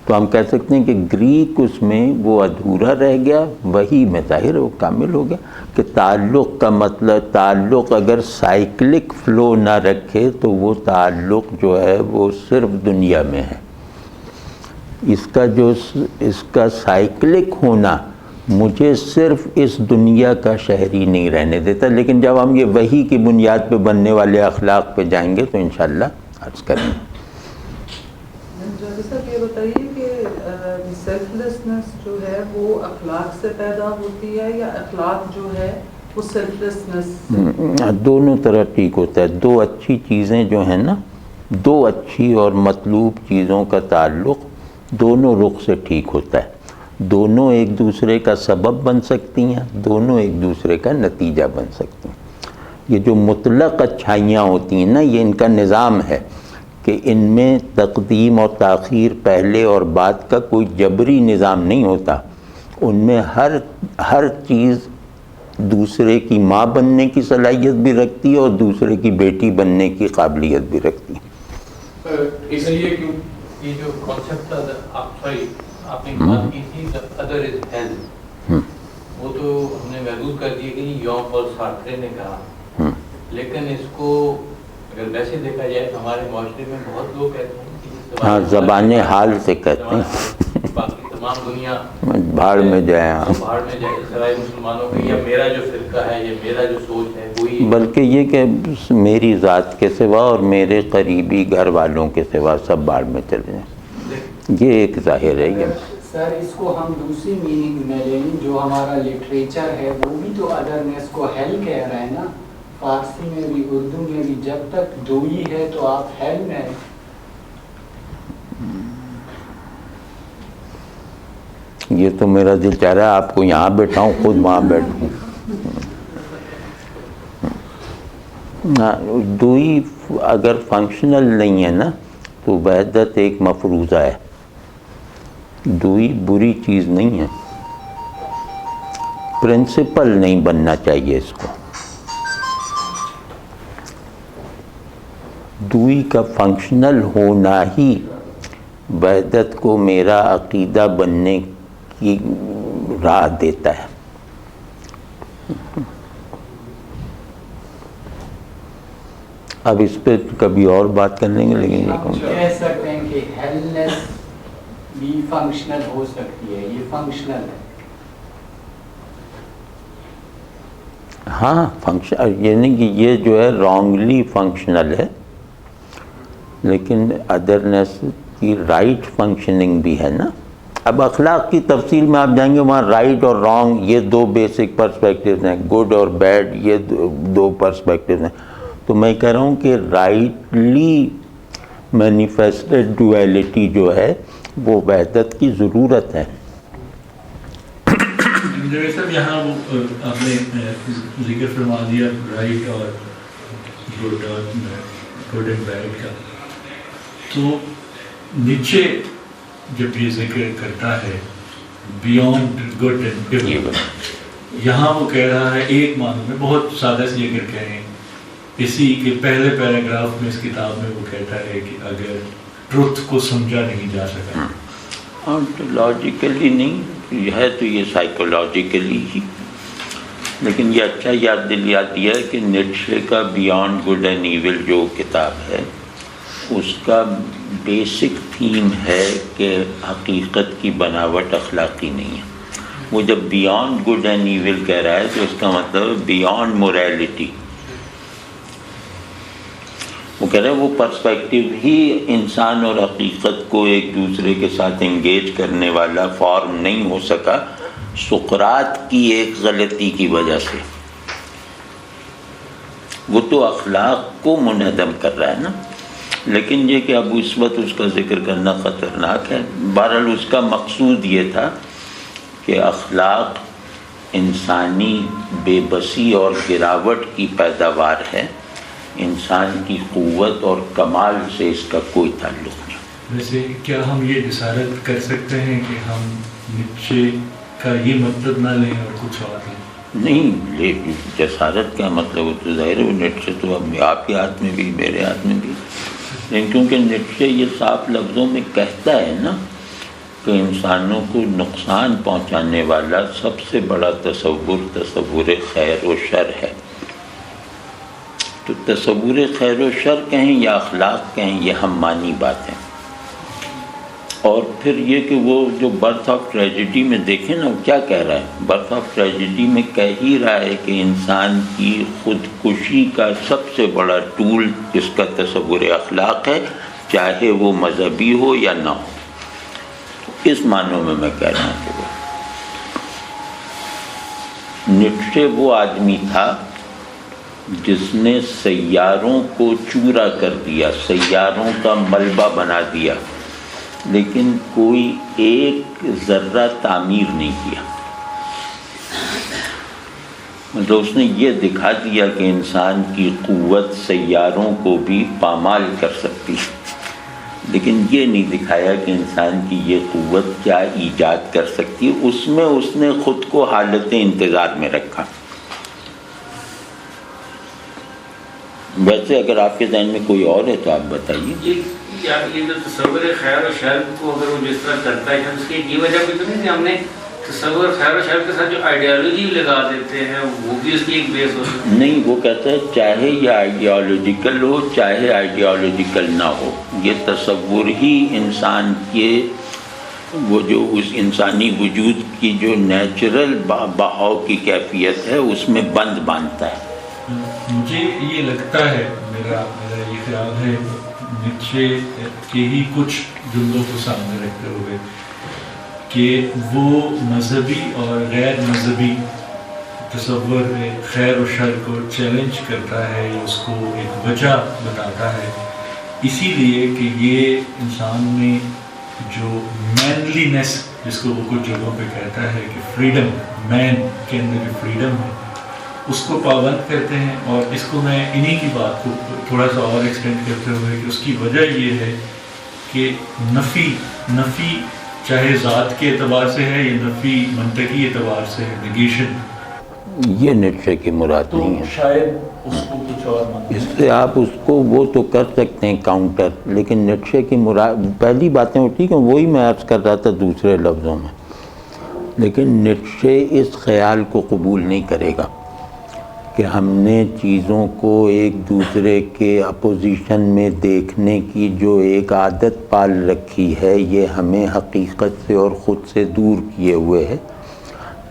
تو ہم کہہ سکتے ہیں کہ گریک اس میں وہ ادھورا رہ گیا، وہی میں ظاہر ہے وہ کامل ہو گیا کہ تعلق کا مطلب، تعلق اگر سائیکلک فلو نہ رکھے تو وہ تعلق جو ہے وہ صرف دنیا میں ہے۔ اس کا سائیکلک ہونا مجھے صرف اس دنیا کا شہری نہیں رہنے دیتا، لیکن جب ہم یہ وحی کی بنیاد پہ بننے والے اخلاق پہ جائیں گے تو انشاءاللہ عرض کریں گے۔ صاحب یہ بتائیے کہ سیلف لیسنس جو ہے وہ اخلاق سے پیدا ہوتی ہے یا اخلاق جو ہے وہ سیلف لیسنس؟ دونوں طرح ٹھیک ہوتا ہے۔ دو اچھی چیزیں جو ہیں نا، دو اچھی اور مطلوب چیزوں کا تعلق دونوں رخ سے ٹھیک ہوتا ہے، دونوں ایک دوسرے کا سبب بن سکتی ہیں، دونوں ایک دوسرے کا نتیجہ بن سکتی ہیں۔ یہ جو مطلق اچھائیاں ہوتی ہیں نا، یہ ان کا نظام ہے کہ ان میں تقدیم اور تاخیر، پہلے اور بعد کا کوئی جبری نظام نہیں ہوتا، ان میں ہر چیز دوسرے کی ماں بننے کی صلاحیت بھی رکھتی ہے اور دوسرے کی بیٹی بننے کی قابلیت بھی رکھتی ہے۔ اس لیے کہ یہ جو کانسیپٹ آپ نے بات کی تھی ادر از ہیلتھ، وہ تو ہم نے محدود کر دیا کہ یون پال سارترے نے کہا لیکن اس کو اگر ویسے دیکھا جائے تو ہمارے معاشرے میں بہت لوگ کہتے ہیں کہ ہاں زبان حال سے کہتے ہیں باقی تمام دنیا بھاڑ میں جائے. بھاڑ میں جائے سوائے مسلمانوں کے، یا میرا جو فرقہ ہے یا میرا جو سوچ ہے وہی. بلکہ یہ کہ میری ذات کے سوا اور میرے قریبی گھر والوں کے سوا سب بھاڑ میں چلے جائیں، یہ ایک ظاہر ہے. یہ سر اس کو ہم دوسری میننگ میں لیں، جو ہمارا لٹریچر ہے وہ بھی تو ادرنیس کو ہیل کہہ رہا ہے نا، فارسی میں بھی اردو میں بھی، جب تک دوئی ہے تو آپ ہیل میں ہیں. یہ تو میرا دل چاہ رہا ہے آپ کو یہاں بیٹھاؤں، خود وہاں بیٹھوں. دوئی اگر فنکشنل نہیں ہے نا تو وحدت ایک مفروضہ ہے. دوئی بری چیز نہیں ہے، پرنسپل نہیں بننا چاہیے اس کو. دوئی کا فنکشنل ہونا ہی وحدت کو میرا عقیدہ بننے کی راہ دیتا ہے. اب اس پہ کبھی اور بات کر لیں گے، لیکن ہم کہہ سکتے ہیں کہ ہیلنس بھی فنکشنل ہو سکتی ہے، یہ فنکشنل ہے. ہاں فنکشن یعنی کہ یہ جو ہے رانگلی فنکشنل ہے، لیکن ادرنیس کی رائٹ فنکشننگ بھی ہے نا. اب اخلاق کی تفصیل میں آپ جائیں گے، وہاں رائٹ اور رانگ یہ دو بیسک پرسپیکٹیوز ہیں، گڈ اور بیڈ یہ دو پرسپیکٹیوز ہیں. تو میں کہہ رہا ہوں کہ رائٹلی مینیفیسٹڈ ڈویلٹی جو ہے وہ وحدت کی ضرورت ہے. صاحب یہاں وہ آپ نے ذکر فرما دیا رائٹ اور گڈ اینڈ بیڈ کا، تو نیچے جب یہ ذکر کرتا ہے بیونڈ گڈ اینڈ ایول، یہاں وہ کہہ رہا ہے ایک معنی میں بہت سادہ سے اگر کہیں اسی کے پہلے پیراگراف میں اس کتاب میں وہ کہتا ہے کہ اگر ٹروتھ کو سمجھا نہیں جا سکا، لوجیکلی نہیں ہے تو یہ سائیکولوجیکلی ہی. لیکن یہ اچھا یاد دلیا دیا ہے کہ نیٹشے کا بیانڈ گڈ اینڈ ایول جو کتاب ہے اس کا بیسک تھیم ہے کہ حقیقت کی بناوٹ اخلاقی نہیں ہے. وہ جب بیانڈ گڈ اینڈ ایول کہہ رہا ہے تو اس کا مطلب بیانڈ موریلٹی. وہ کہہ رہے ہیں وہ پرسپیکٹیو ہی انسان اور حقیقت کو ایک دوسرے کے ساتھ انگیج کرنے والا فارم نہیں ہو سکا سقراط کی ایک غلطی کی وجہ سے. وہ تو اخلاق کو منہدم کر رہا ہے نا. لیکن یہ کہ اب اس وقت اس کا ذکر کرنا خطرناک ہے. بہرحال اس کا مقصود یہ تھا کہ اخلاق انسانی بے بسی اور گراوٹ کی پیداوار ہے، انسان کی قوت اور کمال سے اس کا کوئی تعلق نہیں. ویسے کیا ہم یہ جسارت کر سکتے ہیں کہ ہم نیچے کا یہ مطلب نہ لیں اور کچھ اور لیں؟ نہیں، جسارت کا مطلب وہ تو ظاہر ہے وہ نیٹشے تو اب آپ کے ہاتھ میں بھی میرے ہاتھ میں بھی، لیکن کیونکہ نیٹشے یہ صاف لفظوں میں کہتا ہے نا کہ انسانوں کو نقصان پہنچانے والا سب سے بڑا تصور خیر و شر ہے. تو تصور خیر و شر کہیں یا اخلاق کہیں یہ ہم مانی بات ہے. اور پھر یہ کہ وہ جو برتھ آف ٹریجڈی میں دیکھیں نا وہ کیا کہہ رہا ہے، برتھ آف ٹریجڈی میں کہہ ہی رہا ہے کہ انسان کی خودکشی کا سب سے بڑا ٹول اس کا تصور اخلاق ہے، چاہے وہ مذہبی ہو یا نہ ہو. اس معنوں میں میں کہہ رہا ہوں کہ وہ نیٹشے وہ آدمی تھا جس نے سیاروں کو چورا کر دیا، سیاروں کا ملبہ بنا دیا، لیکن کوئی ایک ذرہ تعمیر نہیں کیا. مطلب اس نے یہ دکھا دیا کہ انسان کی قوت سیاروں کو بھی پامال کر سکتی، لیکن یہ نہیں دکھایا کہ انسان کی یہ قوت کیا ایجاد کر سکتی ہے. اس میں اس نے خود کو حالت انتظار میں رکھا. ویسے اگر آپ کے ذہن میں کوئی اور ہے تو آپ بتائیے. یہ جو تصور خیر و شر کو اگر وہ جس طرح کرتا ہے اس کی یہ وجہ بھی تو نہیں کہ ہم نے تصور خیر و شر کے ساتھ جو آئیڈیالوجی لگا دیتے ہیں وہ بھی اس کی ایک بیس ہو سکتی ہے. نہیں، وہ کہتا ہے چاہے یہ آئیڈیالوجیکل ہو چاہے آئیڈیالوجیکل نہ ہو، یہ تصور ہی انسان کے وہ جو اس انسانی وجود کی جو نیچرل بہاؤ کی کیفیت ہے اس میں بند باندھتا ہے. مجھے یہ لگتا ہے، میرا یہ خیال ہے نیچے کے ہی کچھ جملوں کو سامنے رکھتے ہوئے کہ وہ مذہبی اور غیر مذہبی تصور میں خیر و شر کو چیلنج کرتا ہے یا اس کو ایک وجہ بتاتا ہے، اسی لیے کہ یہ انسان میں جو مینلینس جس کو وہ کچھ جگہوں پہ کہتا ہے کہ فریڈم، مین کے اندر جو فریڈم ہے اس کو پابند کرتے ہیں. اور اس کو میں انہی کی بات کو تھوڑا سا اور ایکسٹینڈ کرتے ہوئے کہ اس کی وجہ یہ ہے کہ نفی چاہے ذات کے اعتبار سے ہے یا نفی منطقی اعتبار سے ہے، نیگیشن، یہ نیچے کی مراد تو نہیں ہے. شاید اس کو کچھ اور مانتے اس سے آپ اس کو وہ تو کر سکتے ہیں کاؤنٹر، لیکن نیچے کی مراد پہلی باتیں ہوتی کہ وہی میں عرض کر رہا تھا دوسرے لفظوں میں. لیکن نیچے اس خیال کو قبول نہیں کرے گا کہ ہم نے چیزوں کو ایک دوسرے کے اپوزیشن میں دیکھنے کی جو ایک عادت پال رکھی ہے یہ ہمیں حقیقت سے اور خود سے دور کیے ہوئے ہے.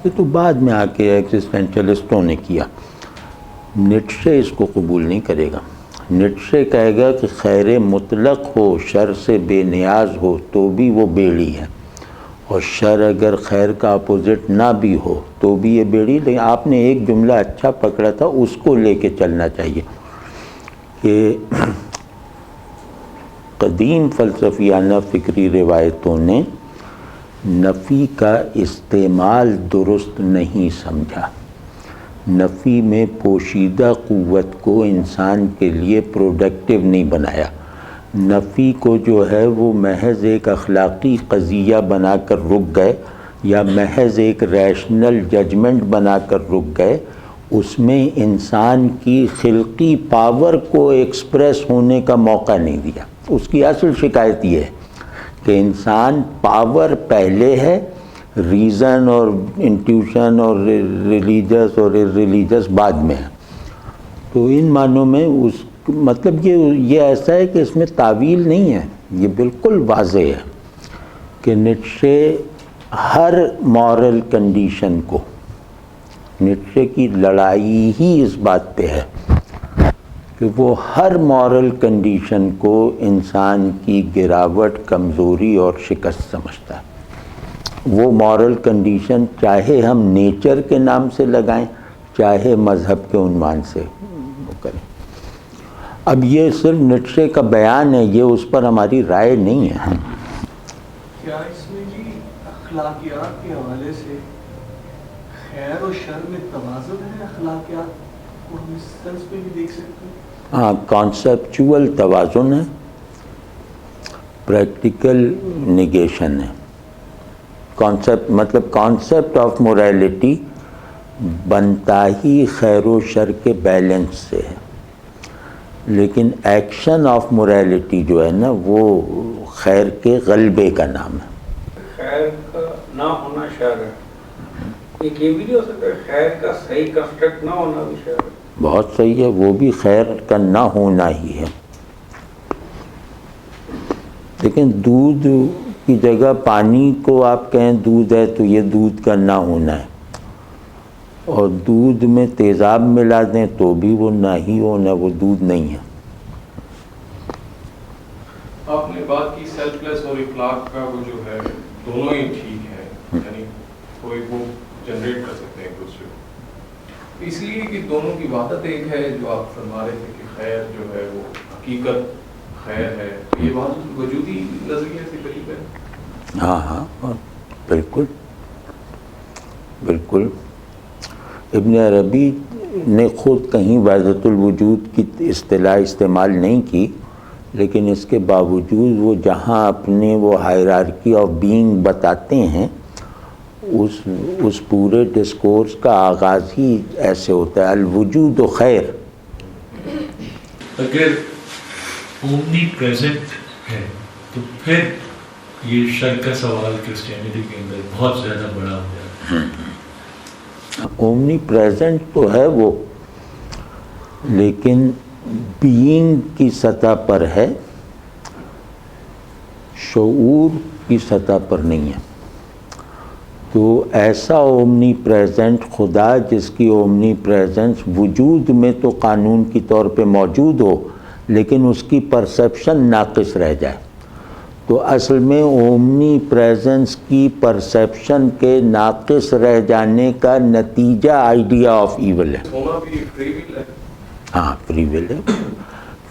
یہ تو بعد میں آ کے ایگزسٹینشلسٹوں نے کیا. نیٹشے اس کو قبول نہیں کرے گا. نیٹشے کہے گا کہ خیر مطلق ہو، شر سے بے نیاز ہو تو بھی وہ بیڑی ہے، اور شر اگر خیر کا اپوزٹ نہ بھی ہو تو بھی یہ بیڑی. لیکن آپ نے ایک جملہ اچھا پکڑا تھا، اس کو لے کے چلنا چاہیے کہ قدیم فلسفیانہ فکری روایتوں نے نفی کا استعمال درست نہیں سمجھا. نفی میں پوشیدہ قوت کو انسان کے لیے پروڈکٹیو نہیں بنایا. نفی کو جو ہے وہ محض ایک اخلاقی قضیہ بنا کر رک گئے یا محض ایک ریشنل ججمنٹ بنا کر رک گئے. اس میں انسان کی خلقی پاور کو ایکسپریس ہونے کا موقع نہیں دیا. اس کی اصل شکایت یہ ہے کہ انسان پاور پہلے ہے، ریزن اور انٹیوشن اور ریلیجس اور ریلیجس بعد میں ہے. تو ان معنوں میں اس مطلب یہ ایسا ہے کہ اس میں تعویل نہیں ہے، یہ بالکل واضح ہے کہ نیٹشے ہر مورل کنڈیشن کو، نیٹشے کی لڑائی ہی اس بات پہ ہے کہ وہ ہر مورل کنڈیشن کو انسان کی گراوٹ، کمزوری اور شکست سمجھتا ہے. وہ مورل کنڈیشن چاہے ہم نیچر کے نام سے لگائیں چاہے مذہب کے عنوان سے کریں. اب یہ صرف نیٹشے کا بیان ہے، یہ اس پر ہماری رائے نہیں ہے. کیا اس میں جی اخلاقیات کے حوالے سے خیر و شر میں توازن ہے؟ اخلاقیات کو ہم اس سینس میں بھی دیکھ سکتے ہیں. ہاں، کانسیپچول توازن ہے، پریکٹیکل نیگیشن ہے. کانسیپٹ مطلب کانسیپٹ آف موریلٹی بنتا ہی خیر و شر کے بیلنس سے ہے، لیکن ایکشن آف موریلٹی جو ہے نا وہ خیر کے غلبے کا نام ہے. خیر کا نہ ہونا شر ہے. ایک یہ بھی نہیں ہو سکتا خیر کا صحیح کنسٹرکٹ نہ ہونا بھی شر ہے. بہت صحیح ہے، وہ بھی خیر کا نہ ہونا ہی ہے. لیکن دودھ کی جگہ پانی کو آپ کہیں دودھ ہے تو یہ دودھ کا نہ ہونا ہے، اور دودھ میں تیزاب ملا دیں تو بھی وہ نہ ہی ہونا، وہ دودھ نہیں ہے. آپ نے بات کی سیلف لیس اور اخلاق کا، وہ جو ہے دونوں ہی ٹھیک ہے، یعنی کوئی وہ جنریٹ کر سکتے ہیں ایک دوسرے کو، اس لیے کہ دونوں کی وحدت ایک ہے. جو آپ فرما رہے تھے کہ خیر جو ہے وہ حقیقت خیر ہے، یہ وحدت وجودی نظریے سے قریب ہے. ہاں ہاں بالکل بالکل. ابن عربی نے خود کہیں وحدت الوجود کی اصطلاح استعمال نہیں کی، لیکن اس کے باوجود وہ جہاں اپنے وہ ہائرارکی آف بینگ بتاتے ہیں اس پورے ڈسکورس کا آغاز ہی ایسے ہوتا ہے، الوجود و خیر. اگر اومنی پریزنٹ ہے تو پھر یہ شر کا سوال کرسچینٹی کے اندر بہت زیادہ بڑا ہو جاتا ہے. اومنی پریزنٹ تو ہے وہ، لیکن بینگ کی سطح پر ہے، شعور کی سطح پر نہیں ہے۔ تو ایسا اومنی پریزنٹ خدا جس کی اومنی پریزنس وجود میں تو قانون کی طور پہ موجود ہو لیکن اس کی پرسیپشن ناقص رہ جائے، تو اصل میں اومنی پریزنس کی پرسیپشن کے ناقص رہ جانے کا نتیجہ آئیڈیا آف ایول ہے۔ ہونا بھی فری ول ہے۔ ہاں فری ول ہے۔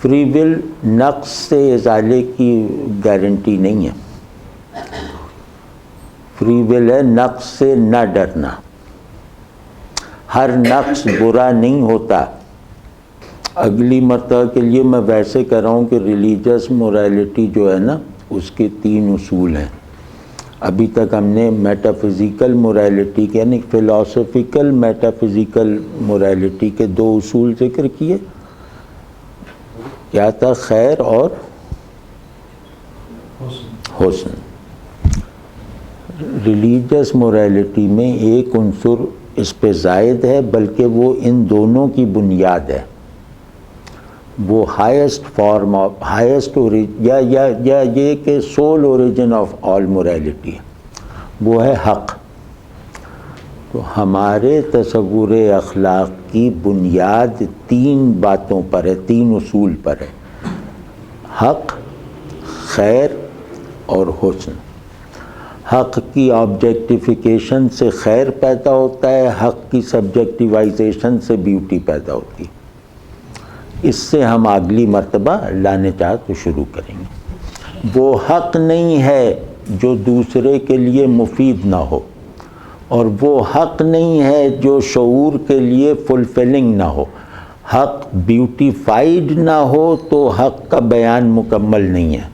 فری ول نقص سے ازالے کی گارنٹی نہیں ہے، فری ول ہے نقص سے نہ ڈرنا۔ ہر نقص برا نہیں ہوتا۔ اگلی مرتبہ کے لیے میں ویسے کہہ رہا ہوں کہ ریلیجس مورالٹی جو ہے نا اس کے 3 اصول ہیں۔ ابھی تک ہم نے میٹافزیکل مورالٹی کے یعنی فلاسفیکل میٹافزیکل مورالٹی کے 2 اصول ذکر کیے، کیا تھا؟ خیر اور حسن۔ ریلیجس مورالٹی میں ایک عنصر اس پہ زائد ہے بلکہ وہ ان دونوں کی بنیاد ہے، وہ ہائیسٹ فارم آف ہائیسٹ یا یہ کہ civil origin of all morality ہے، وہ ہے حق۔ تو ہمارے تصور اخلاق کی بنیاد 3 باتوں پر ہے، 3 اصول پر ہے: حق، خیر اور حسن۔ حق کی آبجیکٹیفیکیشن سے خیر پیدا ہوتا ہے، حق کی سبجیکٹیوائزیشن سے بیوٹی پیدا ہوتی ہے۔ اس سے ہم اگلی مرتبہ اللہ نے چاہا تو شروع کریں گے۔ وہ حق نہیں ہے جو دوسرے کے لیے مفید نہ ہو، اور وہ حق نہیں ہے جو شعور کے لیے فلفلنگ نہ ہو۔ حق بیوٹیفائڈ نہ ہو تو حق کا بیان مکمل نہیں ہے،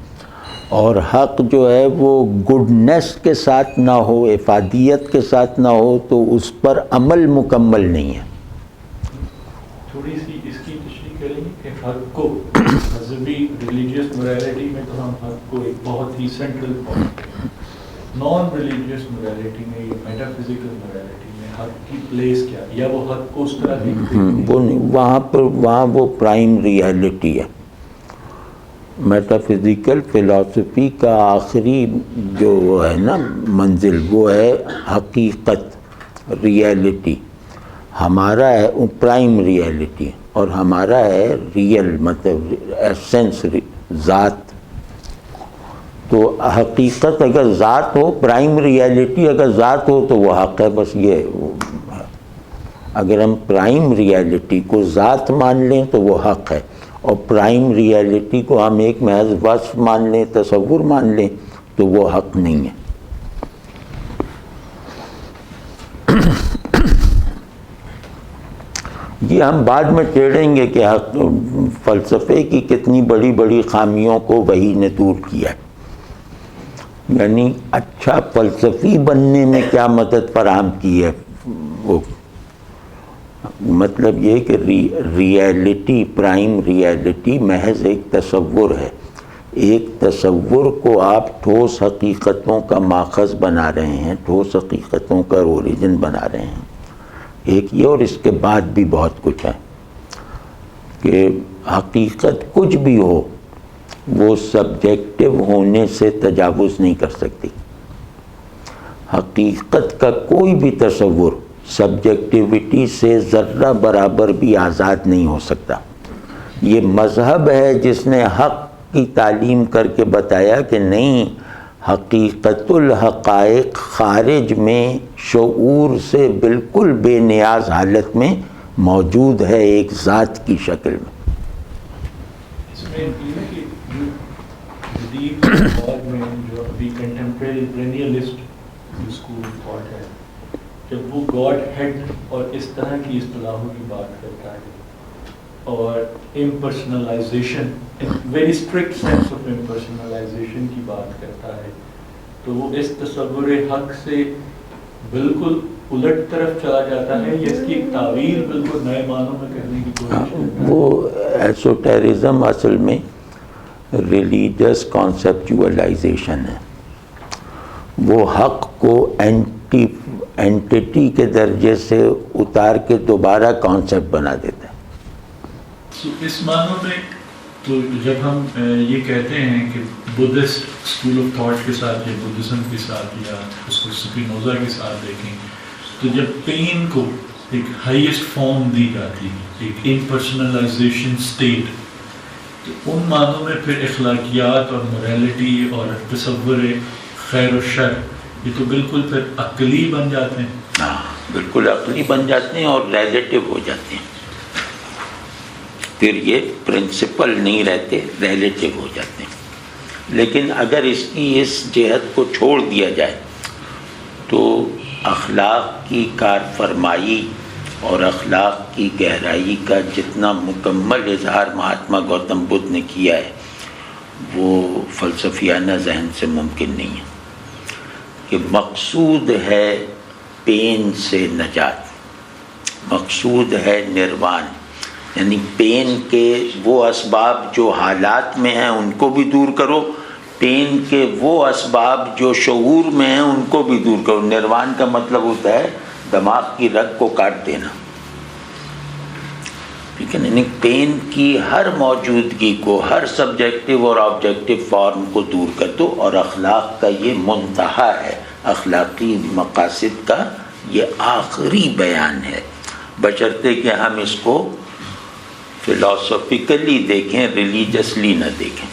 اور حق جو ہے وہ گڈنس کے ساتھ نہ ہو، افادیت کے ساتھ نہ ہو تو اس پر عمل مکمل نہیں ہے۔ تھوڑی سی اس کی تشریح کریں گے کہ حق کو مذہبی ریلیجیس مورالٹی میں تو ہم حق کو ایک بہت ہی central point, non religious morality میں یا میٹا فزیکل مورالٹی میں حق کی پلیس کیا، یا وہ حق کو اس طرح وہ نہیں، وہاں وہ پرائم ریئلٹی ہے۔ میٹا فزیکل فلاسفی کا آخری جو ہے نا منزل وہ ہے حقیقت، ریئلٹی۔ ہمارا ہے پرائم ریئلٹی اور ہمارا ہے ریئل، مطلب ایسنس، ذات۔ تو حقیقت اگر ذات ہو، پرائم ریئلٹی اگر ذات ہو تو وہ حق ہے، بس یہ ہے۔ اگر ہم پرائم ریئلٹی کو ذات مان لیں تو وہ حق ہے، اور پرائم ریئلٹی کو ہم ایک محض وصف مان لیں، تصور مان لیں تو وہ حق نہیں ہے۔ یہ ہم بعد میں ٹیڑھیں گے کہ حق فلسفے کی کتنی بڑی بڑی خامیوں کو وحی نے دور کیا ہے، یعنی اچھا فلسفی بننے میں کیا مدد فراہم کی ہے۔ وہ مطلب یہ کہ ریئلٹی، پرائم ریئلٹی محض ایک تصور ہے، ایک تصور کو آپ ٹھوس حقیقتوں کا ماخذ بنا رہے ہیں، ٹھوس حقیقتوں کا اوریجن بنا رہے ہیں، ایک یہ، اور اس کے بعد بھی بہت کچھ ہے کہ حقیقت کچھ بھی ہو وہ سبجیکٹو ہونے سے تجاوز نہیں کر سکتی۔ حقیقت کا کوئی بھی تصور سبجیکٹیوٹی سے ذرہ برابر بھی آزاد نہیں ہو سکتا۔ یہ مذہب ہے جس نے حق کی تعلیم کر کے بتایا کہ نہیں، حقیقت الحقائق خارج میں شعور سے بالکل بے نیاز حالت میں موجود ہے، ایک ذات کی شکل میں۔ اس میں یہ ہے کہ جدید دور میں جو ابھی کنٹمپریری پرینیلسٹ اسکول تھاٹ ہے، جب وہ گاڈ ہیڈ اور اس طرح کی اصطلاحوں کی بات کرتا ہے اور امپرسنلائزیشن، ویری اسٹرکٹ سینس آف امپرسنلائزیشن کی بات کرتا ہے، تو وہ اس تصور حق سے بالکل الٹ طرف چلا جاتا ہے، یا اس کی ایک تعویل بالکل نئے معنوں میں کرنے کی کوشش کرتا ہے۔ وہ ایسوٹیرزم اصل میں ریلیجس کانسیپچولائزیشن ہے۔ وہ حق کو اینٹیٹی کے درجے سے اتار کے دوبارہ کانسیپٹ بنا دیتا ہے۔ اس معنوں میں تو جب ہم یہ کہتے ہیں کہ بدھسٹ اسکول آف تھاٹ کے ساتھ یا بدھزم کے ساتھ یا اس کو سپینوزا کے ساتھ دیکھیں تو جب پین کو ایک ہائیسٹ فارم دی جاتی ہے، ایک امپرسنلائزیشن اسٹیٹ، تو ان معنوں میں پھر اخلاقیات اور موریلٹی اور تصور خیر و شر یہ تو بالکل پھر عقلی بن جاتے ہیں۔ ہاں بالکل عقلی بن جاتے ہیں اور ریلیٹیو ہو جاتے ہیں، پھر یہ پرنسپل نہیں رہتے، ریلیٹیو ہو جاتے ہیں۔ لیکن اگر اس کی اس جہت کو چھوڑ دیا جائے تو اخلاق کی کار فرمائی اور اخلاق کی گہرائی کا جتنا مکمل اظہار مہاتما گوتم بدھ نے کیا ہے وہ فلسفیانہ ذہن سے ممکن نہیں ہے، کہ مقصود ہے پین سے نجات، مقصود ہے نروان، یعنی پین کے وہ اسباب جو حالات میں ہیں ان کو بھی دور کرو، پین کے وہ اسباب جو شعور میں ہیں ان کو بھی دور کرو۔ نروان کا مطلب ہوتا ہے دماغ کی رگ کو کاٹ دینا، ٹھیک ہے، یعنی پین کی ہر موجودگی کو، ہر سبجیکٹیو اور آبجیکٹیو فارم کو دور کر دو، اور اخلاق کا یہ منتہا ہے، اخلاقی مقاصد کا یہ آخری بیان ہے، بشرطے کہ ہم اس کو فلاسفیکلی دیکھیں، ریلیجسلی نہ دیکھیں۔